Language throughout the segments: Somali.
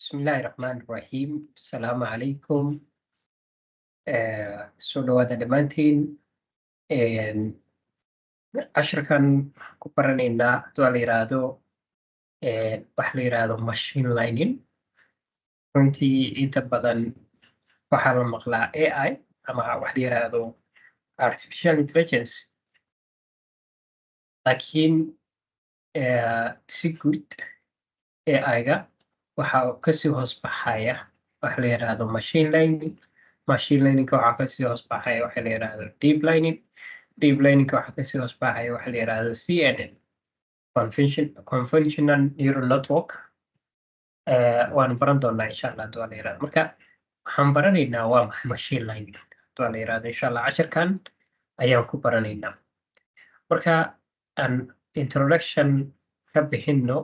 بسم الله الرحمن الرحيم السلام عليكم soo dhawaada dhammaantiin casharkan ku baranaynaa haduu la yiraahdo wax la yiraahdo machine learning runtii inta badan waxaa la maqlaa AI ama wax la yiraahdo artificial intelligence laakiin si guud AI-ga waxa uu kasii hoos baxaya wax la yiraahdo machine learning waxaa kasii hoos baxaya waxa la yiraahdo deep learning waxaa kasii hoos baxaya waxa la yiraahdo CNN conventional neural network waan baran doonaa insha Allah haduu la yiraahdo marka waxaan baranaynaa waa maxay machine learning haduu la yiraahdo insha Allah casharkan ayaan ku baranaynaa marka aan introduction ka bixino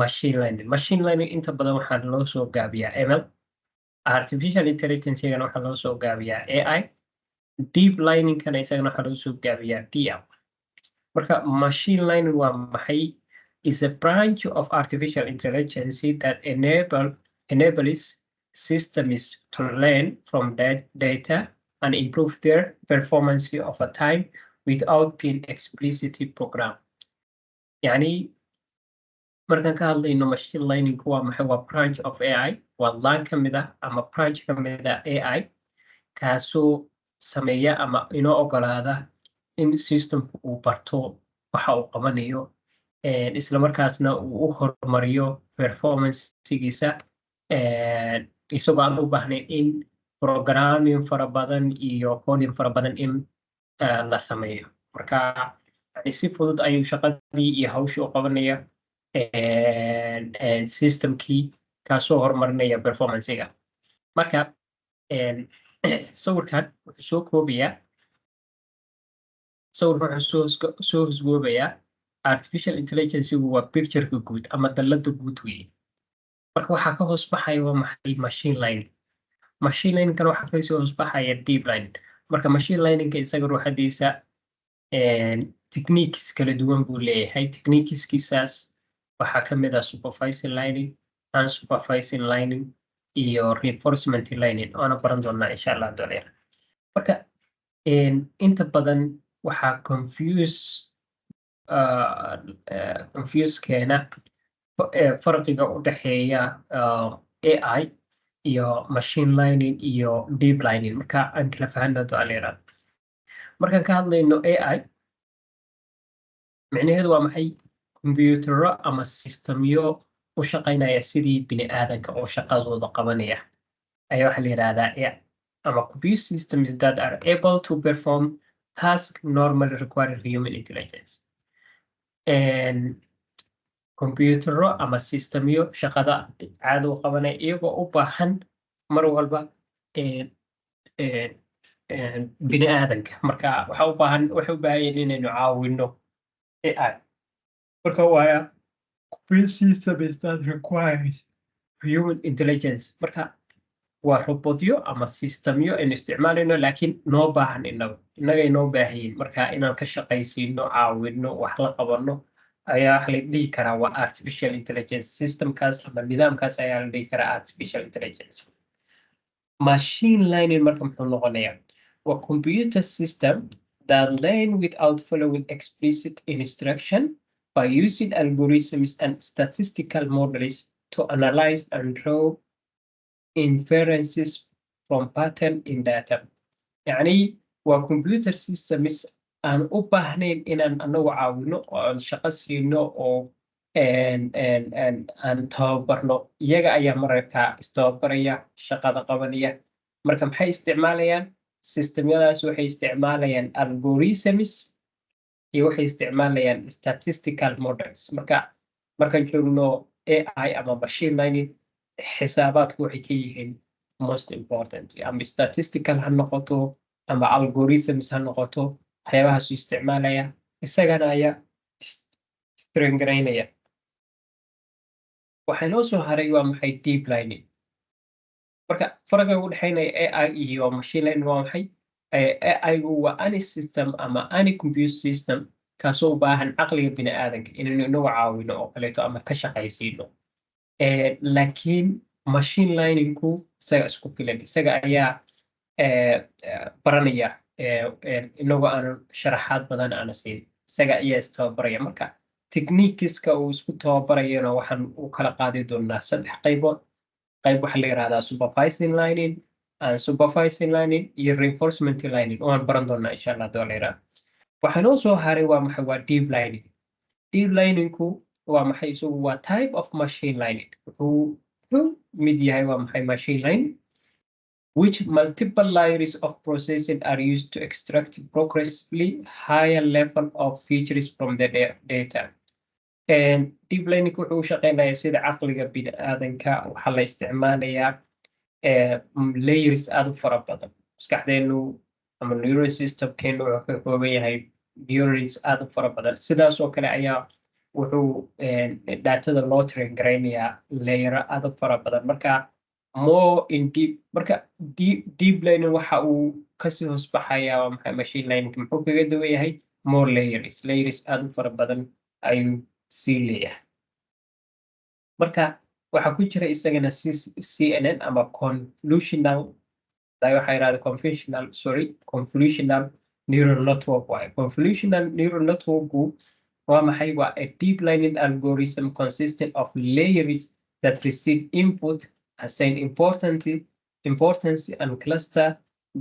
machine learning inta badan waxaa loo soo gaabiyaa ML artificial intelligence igana waxaa loo soo gaabiyaa AI deep learning kana isagana waxaa loo soo gaabiyaa DL marka machine learning waa maxay is a branch of artificial intelligence that enables systems to learn from that data and improve their performance over time without being explicitly programmed يعني markaan ka hadlayno machine learning waa maxay waa branch of AI waa laan ka mid ah ama branch ka mid ah AI kaasoo sameeya ama inoo ogolaada in systemku uu barto waxa uu qabanayo isla markaasna uu u horumariyo performance-giisa isagoo aan u baahnayn in programming fara badan iyo coding fara badan in la sameeyo marka si fudud ayuu shaqadii iyo hawshii u qabanaya systemkii kaasoo horumarinaya performance-ga marka sawirkan wuxuu soo hosgoobayaa artificial intelligence-gu waa picture-ka guud ama dallada guud weeye marka waxaa ka hoos baxaya waa maxay machine learning-kan waxaa kasoo hoos baxaya deep learning marka machine learning-ka isaga ruuxadiisa techniques kala duwan buu leeyahay techniques-kiisaas waxaa ka mid ah supervising learning unsupervising learning iyo reinforcement learning oona baran doonaa insha Allah doleer marka inta badan waxaa confuse keena farqiga u dhaxeeya AI iyo machine learning iyo deep learning marka aan kala fahanno doleer markaan ka hadlayno AI macnaheedu waa maxay computerro ama systemyo u shaqaynaya sidii bini'aadanka oo shaqadooda qabanaya ayaa waxa la yiraahdaa AI ama computer systems that are able to perform tasks normally require human intelligence computerro ama systemyo shaqada caadi u qabanaya iyagoo u baahan mar walba bini'aadanka marka waxay u baahan yihiin inaynu caawino AI marka waa computer systems that requires human intelligence marka waa robotyo ama systemyo aynu isticmaalayno laakiin noo baahan innaga inoo baahayin marka inaan ka shaqaysiino caawino wax la qabano ayaa wax la dhihi karaa waa artificial intelligence systemkaas ama nidaamkaas ayaa la dhihi karaa artificial intelligence machine learning marka muxuu noqonayaa waa computer system that learn without following explicit instruction by using algorithms and statistical models to analyze and draw inferences from pattern in data. يعني waa computer systems aan u baahnayn inaan anagu caawino oo aan shaqo siino oo aan tababarno iyaga ayaa mararkaa istababaraya shaqada qabanaya marka maxay isticmaalayaan systemyadaas waxay isticmaalayaan algorithms iyo waxay isticmaalayaan statistical models markaan joogno AI ama machine learning xisaabaadku waxay ka yihiin most important ama statistical ha noqoto ama algorithms ha noqoto waxyaabahaas isticmaalaya isagana ayaa strengtheynaya waxaa noo soo haray waa maxay deep learning marka farqiga u dhaxeynaya AI iyo machine learning waa maxay AI-gu waa any system ama any computer system kaasoo u baahan caqliga bini'aadanka inaynu inagu caawino oo kaleeto ama ka shaqaysiino laakiin machine learningku isaga isku filan isaga ayaa baranaya inagoo aan sharaxaad badan aan siin isaga ayaa istababaraya marka techniqueska uu isku tababarayana waxaan u kala qaadi doonaa 3 qaybood qayb waxaa la yidhahdaa supervising learning unsupervising learning iyo reinforcement learning waan baran doonaa insha allah doo la yidhahda waxaa noo soo haray waa maxay waa deep learning deep learningku waa maxay isagu waa type of machine learning wuxuu mid yahay waa maxay machine learning which multiple layers of processing are used to extract progressively higher level of features from the data. And deep learning wuxuu u shaqeynayaa sida caqliga bini'aadanka waxaa la isticmaalayaa layers aad u fara badan maskaxdeenu ama neural systemkeenu wuxuu ka kooban yahay neurons aad u fara badan sidaas oo kale ayaa wuxuu datada loo train garaynayaa layero aad u fara badan marka more in deep marka deep learning waxa uu kasii hoos baxayaa waa maxay machine learning muxuu kaga duwan yahay more layers aad u fara badan ayuu sii leeyahay marka waxaa ku jira isagana CNN ama convolutional neural network waaye convolutional neural networku waa maxay waa a deep learning algorithm consisting of layers that receive input assign importance and cluster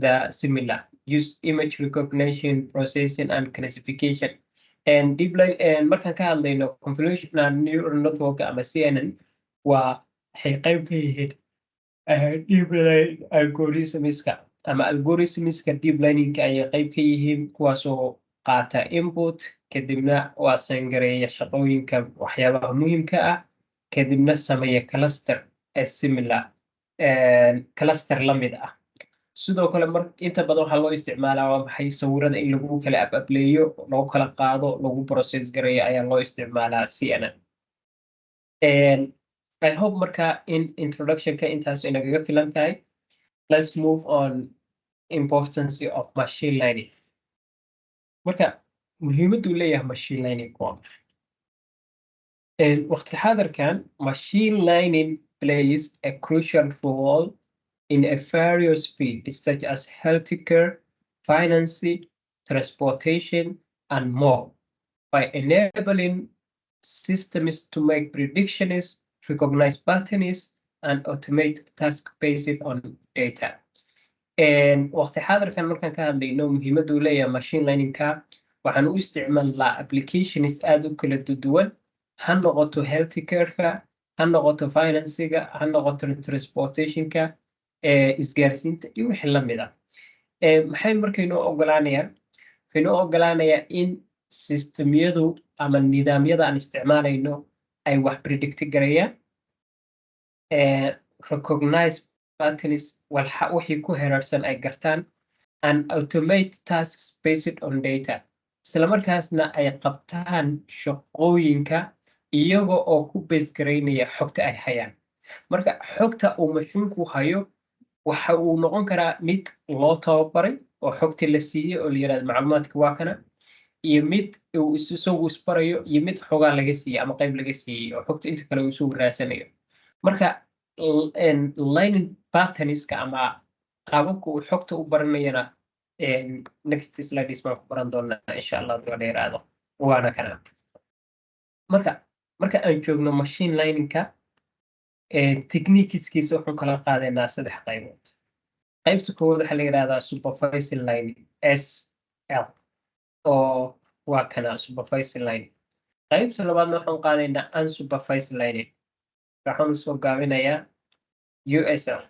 the similar use image recognition processing and classification and deep learning and markaan ka hadlayno convolutional neural network ama CNN waa waxay qayb ka yihiin deep learning algorithmska ama algorithmska deep learningka ayay qayb ka yihiin kuwaasoo qaata input kadibna waa sangareeya shaqooyinka waxyaabaha muhiimka ah kadibna sameeya cluster similar cluster la mid ah sidoo kale inta badan waxaa loo isticmaalaa waa maxay sawirada in lagu kala abableeyo lagu kala qaado lagu process gareeyo ayaa loo isticmaalaa CNN I hope marka in introductionka intaas inagaga filan tahay let's move on importance of machine learning marka muhiimaddu leeyahay machine learning waa waqti xaadirkan machine learning plays a crucial role in a various fields such as healthcare, finance, transportation, and more by enabling systems to make predictions, recognize patterns, and automate tasks based on data. waqti xaadirkan markaan ka hadlayno muhiimaddu leeyahay machine learningka waxaan u isticmaalnaa applications aad u kala duwan ha noqoto healthcare-ka ha noqoto finance-ga ha noqoto transportation-ka isgaarsiinta iyo wixii la mid ah maxay markaynoo ogolaanayaa in systemyadu ama nidaamyada aan isticmaalayno ay wax predict gareeyaan recognize patterns wixii ku hereersan ay gartaan and automate tasks based on data isla markaasna ay qabtaan shaqooyinka iyaga oo ku base garaynaya xogta ay hayaan marka xogta uu mashinku hayo waxa uu noqon karaa mid loo tababaray oo xogtii la siiyey oo la yidhahdo macluumaadka waa kana iyo mid uu isagu isbarayo iyo mid xogaa laga siiyey ama qayb laga siiyey oo xogta inta kale uu isugu raasanayo marka learning patternska ama qaababka uu xogta u baranayana next slides baan ku baran doonaa insha allah doo dheeraado waana kana marka aan joogno machine learningka techniqueskiisa waxaan kala qaadaynaa 3 qaybood qaybta koowaad waxaa la yidhahdaa supervising learning SL oo waa kana supervising learning qaybta labaadna waxaan qaadaynaa unsupervised learning waxaan usoo gaabinayaa USL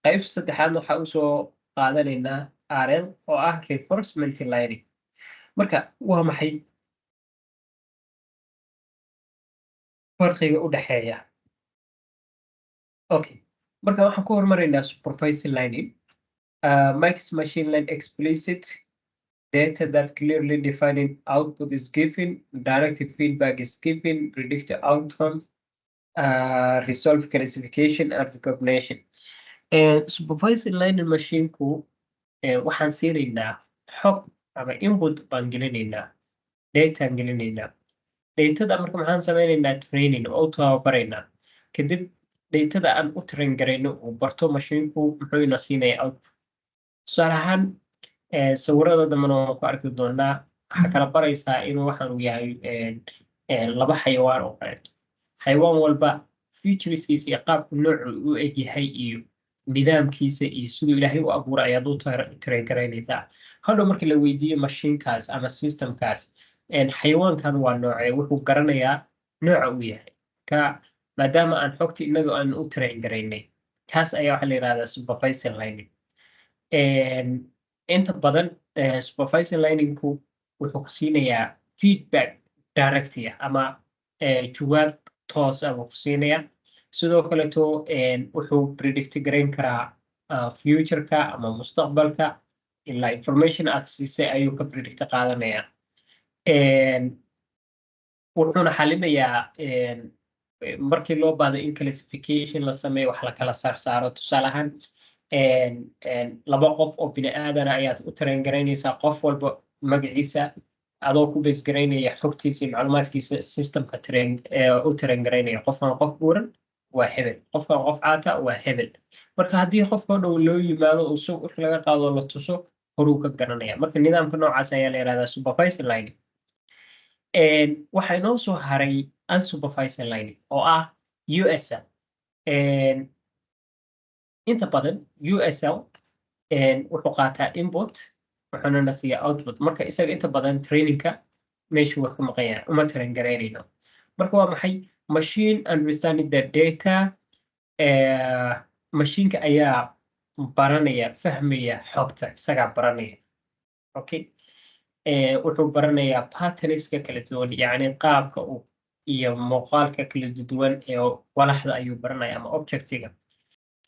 qaybta saddexaadna waxaa usoo qaadanaynaa RL oo ah reinforcement learning marka waa maxay farqiga u dhexeeya okay marka waxaan ku hormaraynaa supervising learning makes machine learn explicit data that clearly defined output is given directed feedback is given predicted outcome resolve classification and recognition supervising learning machine-ku waxaan siinaynaa xog ama input baan gelinaynaa data aan gelinaynaa datada marka maxaan sameynaynaa training oo u tababaraynaa kadib datada aan u train garayno uu barto mashiinku muxuu ina siinaya output. tusaale ahaan sawirada dambena waan ku arki doonaa waxaa kala baraysaa inuu waxaan uu yahay laba xayawaan oo kaleeto. xayawaan walba featureskiisa iyo qaabku noocu u eg yahay iyo nidaamkiisa iyo siduu ilaahay u abuuray ayaad u train garaynaysaa. hadhow marka la weydiiyo mashiinkaas ama systemkaas xayawaankan waa noocee wuxuu garanayaa nooca uu yahay ka maadaama aan xogta inaga aan u train garaynay. kaas ayaa waxaa la yidhahdaa supervisor learning. inta badan supervisor learningku wuxuu ku siinayaa feedback directly ama jawaab toos ah buu ku siinayaa. sidoo kaleeto wuxuu predict garayn karaa futureka ama mustaqbalka ilaa information aad siisay ayuu ka predict qaadanayaa. wuxuuna xalinayaa markii loo baahdo in classification la sameeyo wax la kala saaro. tusaale ahaan laba qof oo bini aadana ayaad u train garaynaysaa qof walba magaciisa adoo ku base garaynaya xogtiisa iyo macluumaadkiisa systemka u train garaynaya. qofkan qof buuran waa hebel, qofkan qof caata waa hebel. marka haddii qofka dhow loo yimaado oo soo wix laga qaado la tuso horuu ka garanaya. marka nidaamka noocaas ayaa la yidhahdaa supervisor learning. waxaa inoo soo haray unsupervisor learning oo ah USL. inta badan USL wuxuu qaataa input wuxuuna na siiyaa output. marka isaga inta badan trainingka meeshu wax ku maqan yahay uma train garaynayno. marka waa maxay machine understanding the data. mashiinka ayaa baranaya fahmaya xogta isagaa baranaya. okay wuxuu baranayaa patterneska kala duwan yacni qaabka iyo muuqaalka kala duwan ee walaxda ayuu baranaya ama objectiga.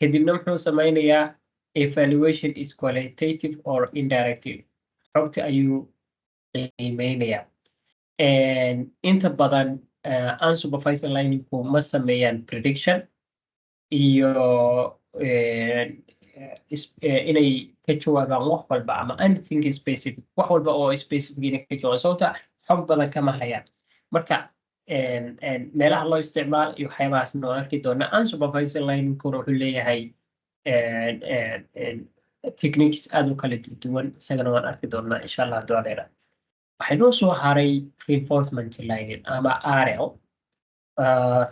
kadibna muxuu samaynayaa evaluation is qualitative or indirective. xogta ayuu qiimeynayaa. inta badan unsupervisor learningku ma sameeyaan prediction iyo inay ka jawaabaan wax walba ama anything specific wax walba oo specific inay ka jawaabaan sababta xog badan kama hayaan. marka meelaha loo isticmaalo iyo waxyaabahaasna waan arki doonaa. unsupervisor learningkuna wuxuu leeyahay techniques aad u kala duwan isagana waan arki doonaa insha allah doaleera. waxay noo soo haray reinforcement learning ama RL.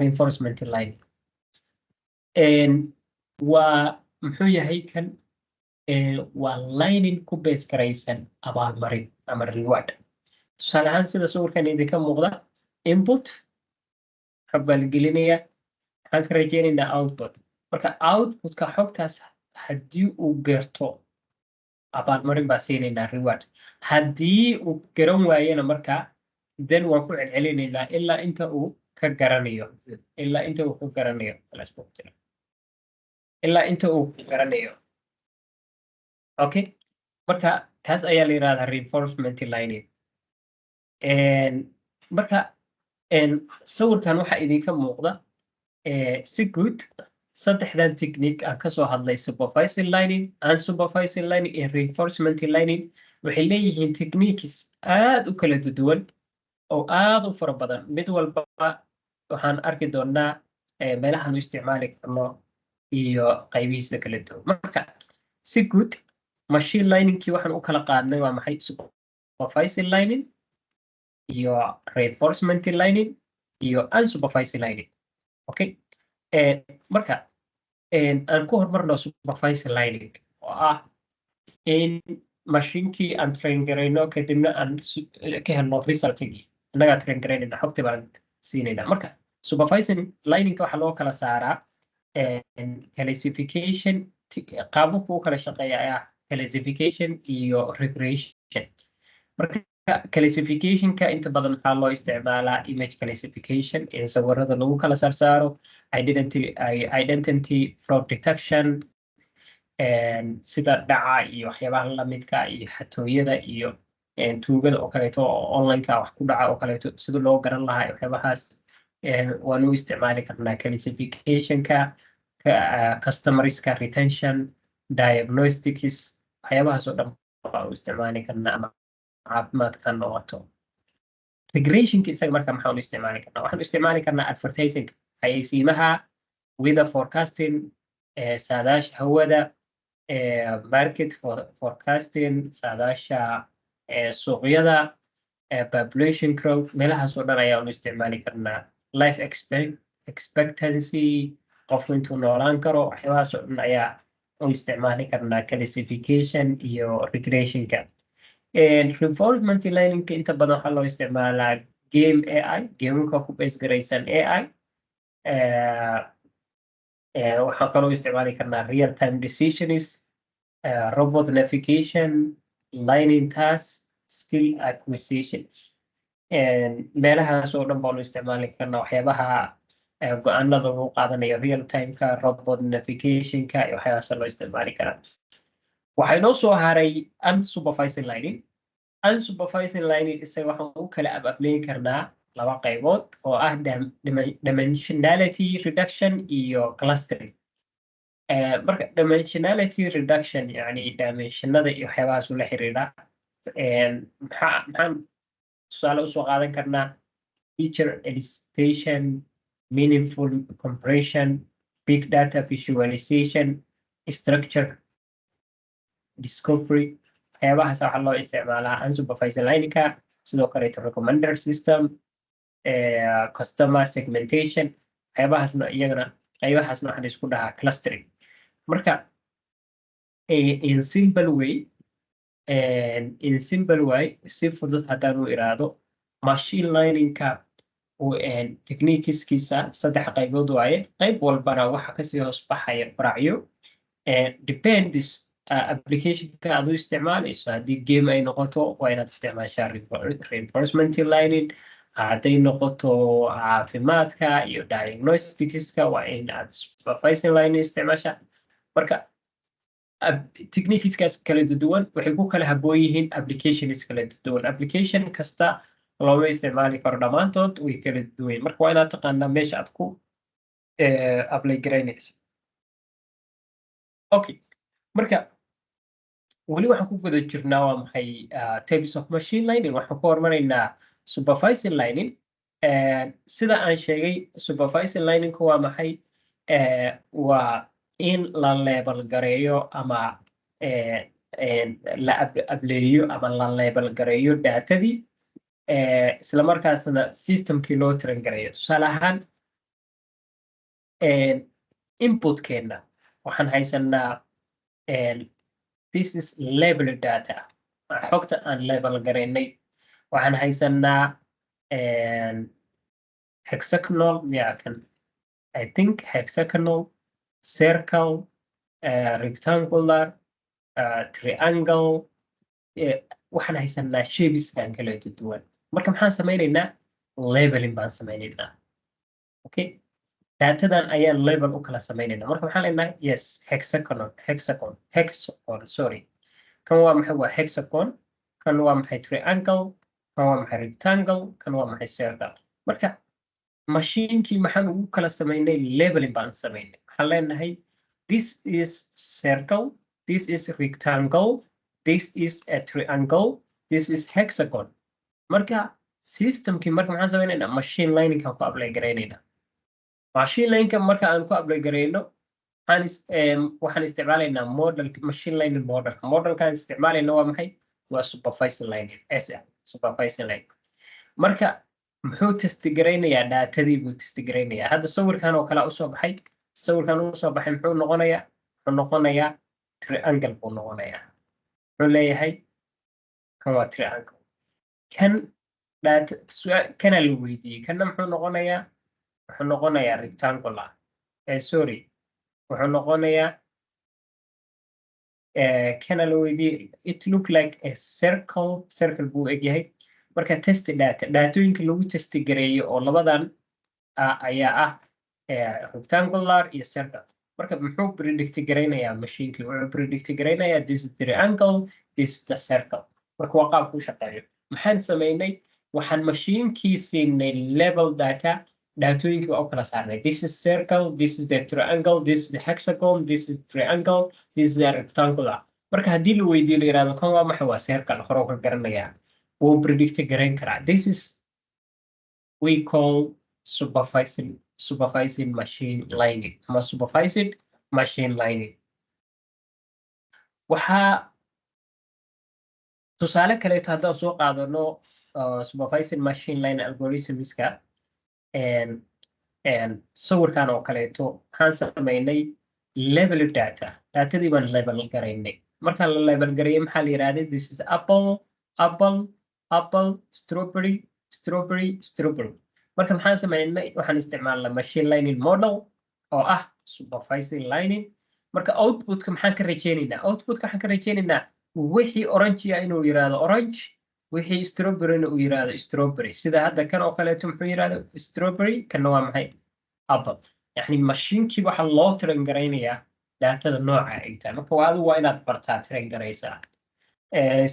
reinforcement learning waa muxuu yahay kan waa learning ku base garaysan abaalmarin ama reward. tusaale ahaan sida sawirkan idinka muuqda input xog baa la gelinaya waxaan ka rajaynaynaa output. marka outputka xogtaas haddii uu garto abaalmarin baa siinaynaa reward. haddii uu garan waayena marka then waan ku celcelinaynaa ilaa inta uu ka garanayo ilaa inta uu ka garanayo ilaa inta uu ka garanayo. okay marka taas ayaa la yidhahdaa reinforcement learning. marka sawirkan waxaa idinka muuqda si guud saddexdan technique aan kasoo hadlay supervisor learning unsupervisor learning iyo reinforcement learning waxay leeyihiin techniques aad u kala duwan oo aad u fara badan. mid walba waxaan arki doonaa meelahan u isticmaali karno iyo qaybihiisa kala duwan. marka si guud machine learningkii waxaan u kala qaadnay waa maxay supervisor learning iyo reinforcement learning iyo unsupervisor learning. okay marka aan ku hormarno supervisor learning oo ah in mashiinkii aan train garayno kadibna aan ka helno resultigii innagaa train garaynayna xogtii baan siinayna. marka supervisor learningka waxaa loo kala saaraa classification qaababku u kala shaqeeya ayaa classification iyo regression. marka classificationka inta badan waxaa loo isticmaalaa image classification in sawirada lagu kala saaro identity fraud detection sida dhaca iyo waxyaabaha lamidka iyo xatooyada iyo tuugada oo kaleeto oo onlineka wax ku dhaca oo kaleeto sida loo garan lahaa waxyaabahaas waanu isticmaali karnaa classificationka. customer risk retention diagnostics waxyaabahaas oo dhan waa u isticmaali karnaa ama caafimaadka noqoto. regressionka isaga marka maxaan u isticmaali karnaa waxaan u isticmaali karnaa advertising xayeysiimaha weather forecasting, saadaasha hawada, market forecasting, saadaasha suuqyada, population growth, meelahaas oo dhan ayaan u isticmaali karnaa. Life expectancy, qofku intuu noolaan karo, waxyaabahaas oo dhan ayaa u isticmaali karnaa classification iyo regressionka. Reinforcement learningka inta badan waxaa loo isticmaalaa game AI, gameska ku base garaysan AI. waxaan kaloo isticmaali karnaa real time decisions, robot navigation, lining tasks, skill acquisitions. meelahaas oo dhan baanu isticmaali karnaa waxyaabaha go-aanada lagu qaadanayo real timeka, robot navigationka iyo waxyaabahaas loo isticmaali karaa. waxaa inoo soo haray unsupervised learning. Unsupervised learning isaga waxaan u kala abableyn karnaa laba qaybood oo ah dimensionality reduction iyo clustering. marka dimensionality reduction yani dimensionada iyo waxyaabahaas ula xiriira. maxaan tusaale usoo qaadan karnaa feature elicitation, meaningful compression, big data visualization, structure discovery. waxyaabahaas waxaa loo isticmaalaa unsupervised learningka. sidoo kaleeto recommender system, customer segmentation, waxyaabahaasna iyagana qaybahaasna waxaan isku dhahaa clustering. marka in simple way si fudud haddaan u iraado machine learningka techniqueskiisa 3 qaybood waaye. qayb walbana waxa kasii hoos baxaya faracyo depends applicationka aad u isticmaalayso. haddii game ay noqoto waa inaad isticmaashaa reinforcement learning. hadday noqoto caafimaadka iyo diagnosticska waa in aad supervised learning isticmaashaa. marka techniqueskaas kala duwan waxay ku kala habboon yihiin applications kala duwan. application kasta looma isticmaali karo dhammaantood, way kala duwan. marka waa inaad taqaanaa meesha aad ku apply garaynaysa. okay, marka weli waxaan ku guda jirnaa waa maxay types of machine learning. waxaan ku hormaraynaa supervised learning. sida aan sheegay supervised learning waa maxay? waa in la label gareeyo ama la ableeyo ama la label gareeyo datadii, isla markaasna systemkii loo train gareeyo. tusaale ahaan inputkeena waxaan haysanaa this is label data, xogta aan label gareynay. waxaan haysanaa hexagonal, I think hexagonal, circle, rectangular, triangle. waxaan haysanaa shapeskan kala duwan. marka maxaan sameynaynaa? labeling baan sameynaynaa. okay, datadan ayaan label u kala sameynaynaa. marka maxaan leenahay yes hexagon, sorry. kan waa maxay? waa hexagon. kan waa maxay? triangle. kan waa maxay? rectangle. kan waa maxay? circle. marka machinkii maxaan ugu kala sameynay? labeling baan sameynay. waxaan leenahay this is circle, this is rectangle, this is a triangle, this is hexagon. marka systemkii marka maxaan sameynaynaa? machine learning kan ku apply garaynaynaa. machine learning marka aan ku apply garayno waxaan isticmaalaynaa model, machine learning model. modelkaan isticmaalayna waa maxay? waa supervised learning, supervised learning. marka muxuu testi garaynayaa? datadii buu testi garaynayaa. hadda sawirkan oo kale usoo baxay. sawirkan usoo baxay muxuu noqonayaa? wuxuu noqonayaa triangle buu noqonayaa. wuxuu leeyahay kan waa triangle. kan kana la weydiiyey. kana muxuu noqonayaa? wuxuu noqonayaa rectangular. sorry, wuxuu noqonayaa kana la weydiiyey it look like a circle buu egyahay. marka test datooyinka lagu testi gareeyo oo labadan ayaa ah rectangular iyo circle. marka muxuu predict garaynayaa? machinkii wuxuu predict garaynayaa this is triangle, this is the circle. marka waa qaab ku shaqeeyo. maxaan sameynay? waxaan machinkii siinay level data. datooyinkii waa u kala saarnay. this is circle, this is the triangle, this is the hexagon, this is triangle, this is the rectangular. marka haddii la weydiiyo la yiraahdo kan waa maxay? waa circle. hore ka garanayaa, wuu predict garayn karaa. this is we call supervised supervised machine learning ama supervised machine learning. waxaa tusaale kaleeto haddaan soo qaadano supervised machine learning algorithmska sawirkan oo kaleeto waxaan samaynay level datadii baan level garaynay. markaan la level garayay maxaa la yidhahday this is apple strawberry. marka maxaan samaynay waxaan isticmaalnaa machine learning model oo ah supervised learning. marka outputka maxaan ka rajaynaynaa wixii orange inuu yiraahdo orange, wixii strawberry uu yiraahdo strawberry. sida hadda kan oo kaleeto muxuu yiraahdo strawberry, kana waa maxay apple. yani mashiinkii waxa loo train garaynayaa daatada nooca ay tahay. marka adigu waa inaad bartaa train garaysaa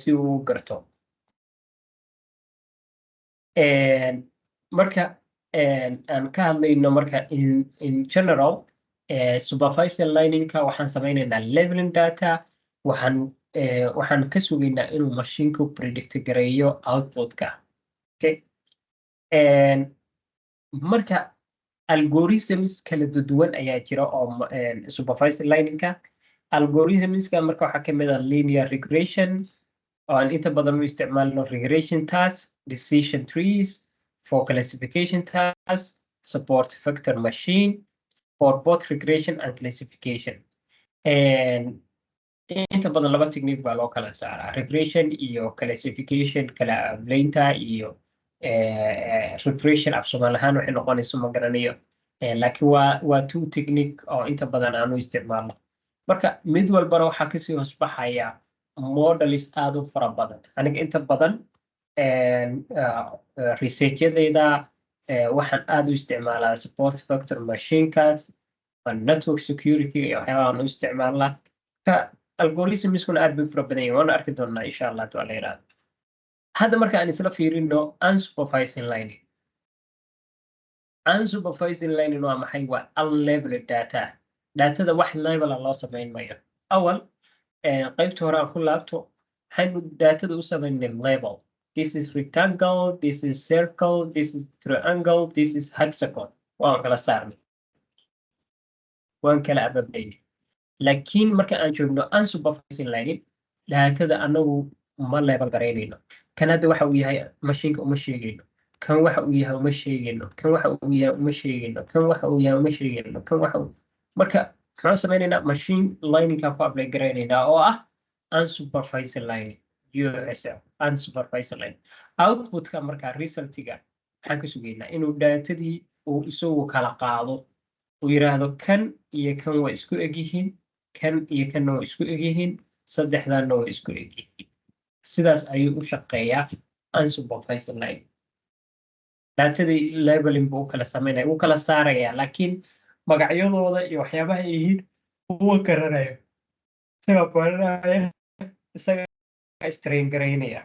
si uu garto. marka aan ka hadlayno marka in general supervised learningka waxaan samaynaynaa leveling data. waxaan ka sugaynaa inuu mashiinku predict gareeyo outputka. okay marka algorithms kala duwan ayaa jira oo supervised learningka. algorithmska marka waxaa ka mid ah linear regression oo aan inta badan u isticmaalno regression task, decision trees, for classification tasks, support vector machine for both regression and classification. inta badan laba technique baa loo kala saaraa, regression iyo classification. kala ablaynta iyo regression Af-Soomaali ahaan waxay noqonayso ma garanayo, laakiin waa two technique oo inta badan aan u isticmaalno. marka mid walbana waxaa kasii hoosbaxaya models aad u fara badan. aniga inta badan researchadayda waxaan aad u isticmaalaa support vector machinekaas, network security iyo waxyaabahan u isticmaalnaa. algorithmskuna aad bay u fara badan yihiin, waana arki doonaa insha allah haduu alla yiraahdo. hadda marka aan isla fiirino unsupervised learning. unsupervised learning waa maxay? waa unlabeled data. datada wax label loo samayn mayo. awal qaybta hore aan ku laabto waxaynu datada u samaynay label. this is rectangle, this is circle, this is triangle, this is hexagon. waan kala saarnay, waan kala ababaynay. laakiin marka aan joogno unsupervised learning, datada anagu ma level garaynayno. kan hadda waxa uu yahay mashiinka uma sheegayno, kan waxa uu yahay uma sheegayno, kan waxa uu yahay uma sheegayno, kan waxa uu yahay uma sheegayno, kan waxa marka maxaan samaynaynaa machine learningka ku apply garaynaynaa oo ah unsupervised learning, USL unsupervised learning. outputka marka resultiga waxaan ka sugaynaa inuu datadii uu isagu kala qaado, uu yiraahdo kan iyo kan waa isku egyihiin, kan iyo kanna waa isku egyihiin, saddexdaanna waa isku egyihiin. sidaas ayuu u shaqeeyaa unsupervised learning. datadii labeling buu kala samaynaya, uu kala saaraya, laakiin magacyadooda iyo waxyaabaha ay yihiin uu garanayo. isaga baranaya, isaga train garaynaya.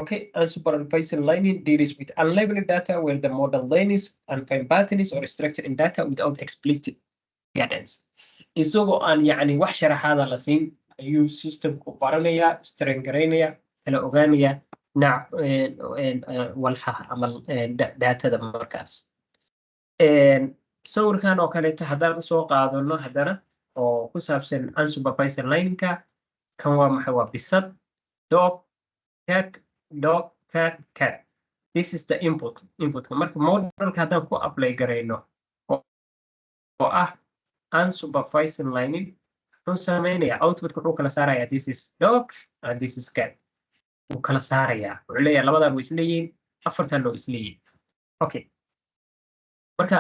okay unsupervised learning deals with unlabeled data where the model learns and find patterns or structure in data without explicit guidance. isagoo aan yani wax sharaxaada la siin ayuu systemku baranaya, train garaynaya, kala ogaanaya walxaha ama datada markaas. sawirkan oo kaleeto haddaan usoo qaadano haddana oo ku saabsan unsupervised learningka, kan waa maxay? waa bisad, dog, cat. this is the inputka. marka modelka haddaan ku apply garayno oo ah unsupervised learning, wuxuu sameynaya outputka wuxuu kala saaraya this is dog and this is cat. wuu kala saaraya, wuxuu leeyahay labadan way isleeyihiin, afartan oo isleeyihiin. okay marka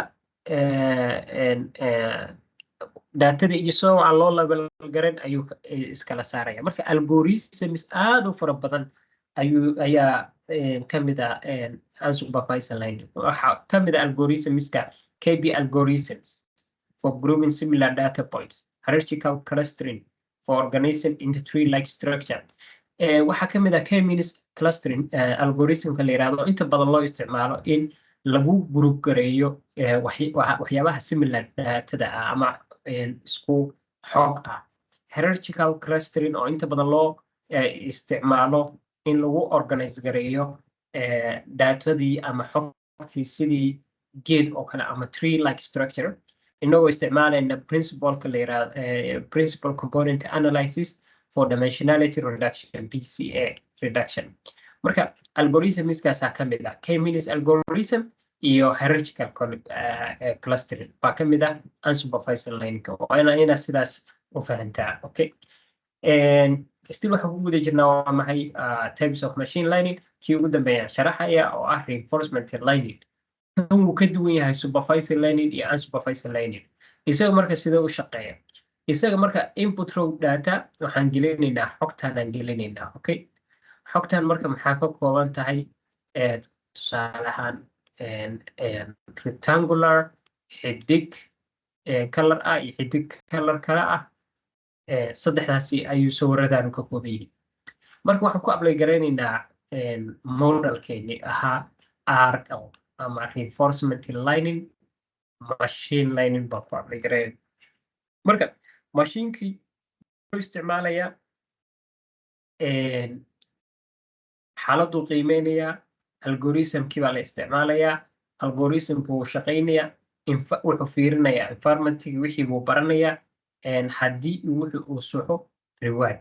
datada iyo soo aan loo level garan ayuu iskala saaraya. marka algorithms aad u fara badan ayaa kamid ah unsupervised learning. waxaa kamid ah algorithmska KB algorithms for grouping similar data points, hierarchical clustering for organizing into tree-like structure. waxaa kamid ah k-means clustering algorithmka la yiraahdo inta badan loo isticmaalo in lagu group gareeyo waxyaabaha similar datada ah ama isku xog ah. hierarchical clustering oo inta badan loo isticmaalo in lagu organize gareeyo datadii ama xogtii sidii geed oo kale ama tree like structure inagoo isticmaalayna principle-ka la yiraahdo principal component analysis for dimensionality reduction PCA reduction marka algorithmskaasaa ka mid ah k-means algorithm iyo hierarchical clustering baa ka mid ah unsupervised learning waa inaa sidaas u fahantaa okay still waxaan ku guda jirnaa waa maxay types of machine learning kii ugu dambeeya sharaxaya oo ah reinforcement learning kan wuu ka duwan yahay supervised learning iyo unsupervised learning isaga marka sida u shaqeeya isaga marka input row data waxaan gelinaynaa xogtaan aan gelinaynaa okay xogtaan marka maxaa ka kooban tahay tusaale ahaan rectangular xidig color ah iyo xidig color kale ah saddexdaasi ayuu sawiradaanu ka kooban yihiin marka waxaan ku apply garaynaynaa modelkeeni ahaa RL ama reinforcement learning machine learning baa ku apply garayn marka mashiinkii wuxuu isticmaalayaa xaaladuu qiimeynayaa algorithmkii baa la isticmaalayaa algorithmku wuu shaqaynayaa wuxuu fiirinayaa environmentkii wixii buu baranayaa haddii wuxuu uu soxo reward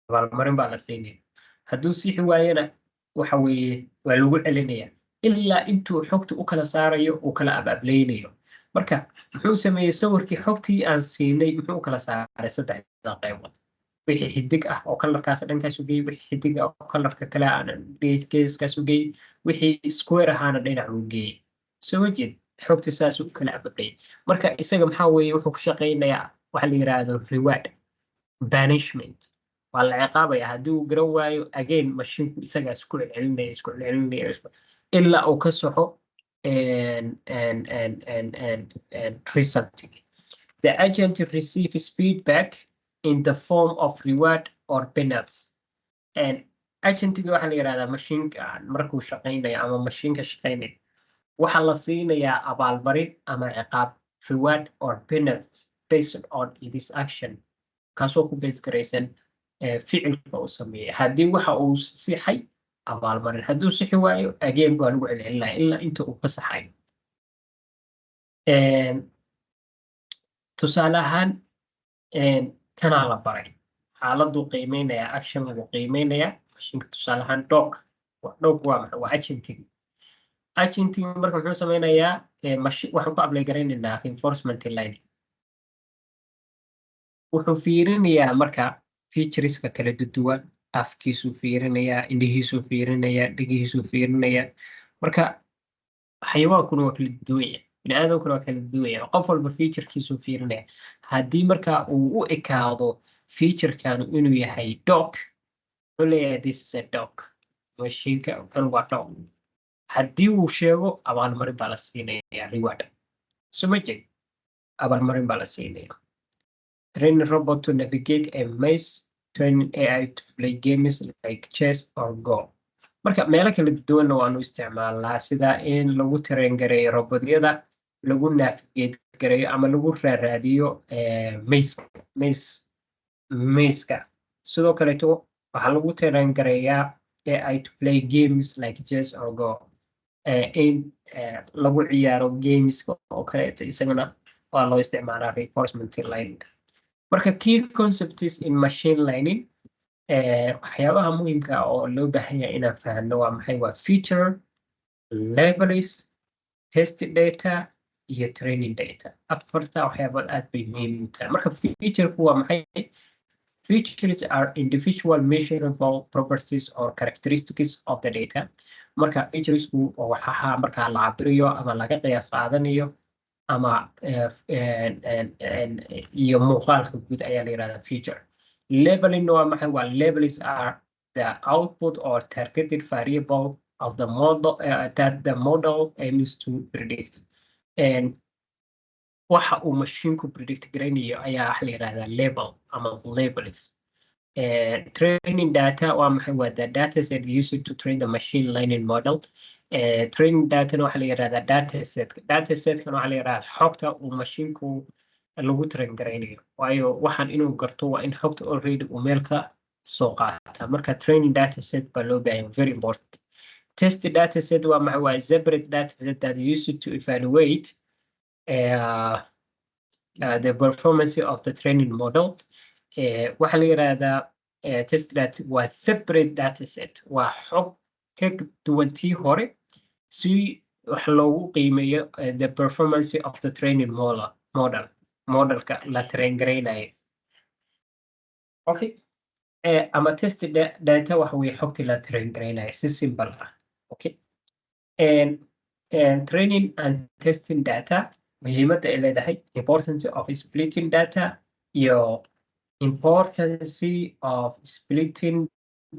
abaalmarin baa la siinaya hadduu sixi waayana waxa weeye waa lagu celinayaa ilaa intuu xogta u kala saarayo uu kala abaablaynayo marka muxuu sameeyey sawirkii xogtii aan siinay muxuu kala saaray saddexda qaybood wixii xidig ah oo kalarkaas dhankaas u geeyey wixii xidig ah oo kalarka kale aan geeskaas u geeyey wixii square ahaana dhinac u geeyey soo wajeed xogta saas u kala abaablayay marka isaga maxaa weeye wuxuu ku shaqaynayaa waxa la yiraahdo reward banishment waa la ciqaabaya haddii uu garan waayo again mashinku isagaa isku celcelinaya ilaa uu ka soxo result the agent receives feedback in the form of reward or penalty agentiga waxaa la yirahdaa mashiinka markuu shaqaynayo ama mashiinka shaqaynayo waxaa la siinayaa abaalmarin ama ciqaab reward or penalty based on this action kaasoo ku base garaysan ficilka uu sameeyay haddii waxa uu sixay abaalmarin hadduu sixi waayo again waa lagu celcelinaya ilaa inta uu ka saxayo tusaale ahaan kanaa la baray xaaladuu qiimeynaya action lagu qiimeynaya mashiinka tusaale ahaan dog waa maxay waa agenting marka muxuu sameynayaa waxaan ku apply garaynaynaa reinforcement learning wuxuu fiirinayaa marka featureska kala duwan afkiisuu fiirinayaa indhihiisuu fiirinayaa dhegihiisuu fiirinayaa marka xayawaankuna waa kala duwanya biniaadamkuna waa kala duwanya qof walba featurekiisuu fiirinaya haddii marka uu u ekaado featurekanu inuu yahay dog wuxuu leeyahay this is a dog mashiinka kan waa dog haddii uu sheego abaalmarin baa la siinaya reward soma jeed abaalmarin baa la siinaya train robot to navigate a maze training AI to play games like chess or go marka meelo kala duwanna waanu isticmaalnaa sida in lagu train gareeyo robotyada lagu navigate gareeyo ama lagu raadiyo maze-ka sidoo kaleeto waxaa lagu train gareeyaa AI to play games like chess or go in lagu ciyaaro gameska oo kaleeto isagana waa loo isticmaalaa reinforcement learning marka key concepts in machine learning waxyaabaha muhiimka oo loo baahan yahay inaan fahanno waa maxay waa feature levels test data iyo training data afarta waxyaaba aad bay muhiim u tahay marka featureku waa maxay features are individual measurable properties or characteristics of the data marka featuresku waxaa markaa la cabirayo ama laga qiyaas qaadanayo ama iyo muuqaalka guud ayaa la yirahdaa feature labeling waa maxay waa labels are the output or targeted variable of the model that the model aims to predict waxa uu mashinku predict garanayo ayaa waxa la yirahdaa label ama labels training data waa maxay waa the data set used to train the machine learning model training data waxa la yiraahdaa data set kan waxa la yiraahdaa xogta uu mashinku lagu train garaynayo waayo waxaan inuu garto waa in xogta already uu meel ka soo qaata marka training data set baa loo baahan very important test data set waa maxay? waa separate data set that used to evaluate the performance of the training model. waxaa la yiraahdaa test data waa separate data set, waa xog ka duwan tii hore si wax loogu qiimeeyo the performance of the training modelka la train gareynayo. Okay. ama test data waxa weeye xogtii la train gareynayo si simple ah. Okay. and training and testing data muhiimadda ay leedahay importance of splitting data iyo importance of splitting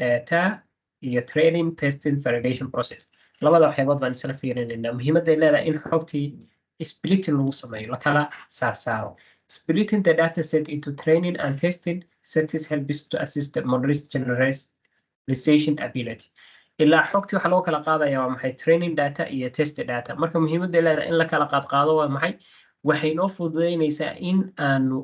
data iyo training testing validation process. labada waxyaabood baan isla fiirinaynaa. muhiimadda ay leedahay in xogtii splitting lagu sameeyo, la kala saaro. Splitting the data set into training and testing sets helps to assist the model's generalization ability. ilaa xogtii waxa loo kala qaadaya waa maxay? training data iyo test data. marka muhiimadda ay leedahay in la kala qaado waa maxay? waxay noo fududeynaysaa in aanu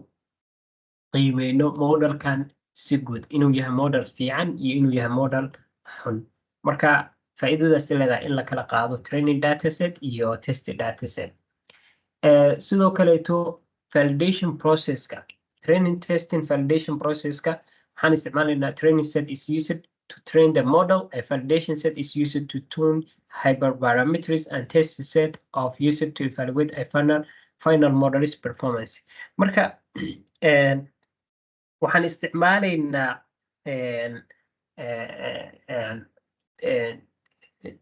qiimeyno modelkan si guud, inuu yahay model fiican iyo inuu yahay model xun. marka faa'iidadaas leedahay in la kala qaado training data set iyo test data set. sidoo kaleeto validation processka, training testing validation processka, waxaan isticmaalaynaa training set is used to train the model, a validation set is used to tune hyperparameters, and test set of used to evaluate a final model's performance. marka waxaan isticmaalaynaa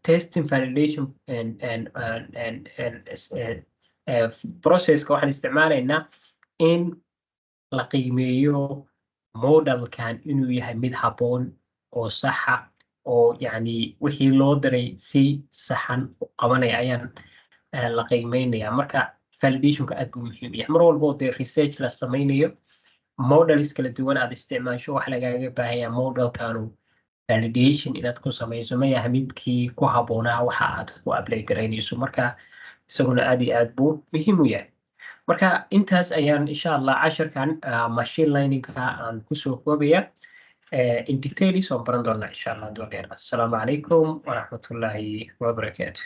testing validation processka. waxaan isticmaalaynaa in la qiimeeyo modelkan inuu yahay mid habboon oo saxa oo yani wixii loo diray si saxan u qabanaya ayaan la qiimeynaya. marka validationka aad buu muhiim yahay. mar walbo dee research la sameynayo models kala duwan aad isticmaasho, wax lagaaga baahaya modelkanu validation inaad ku sameyso ma yahay midkii ku habboonaa waxa aad ku apply garaynayso. marka isaguna aad iyo aad buu muhiim u yahay. marka intaas ayaan insha allah casharkan machine learningka aan kusoo koobaya. in details waan baran doonaa insha allah. assalaamu calaykum waraxmatullaahi wabarakaatu.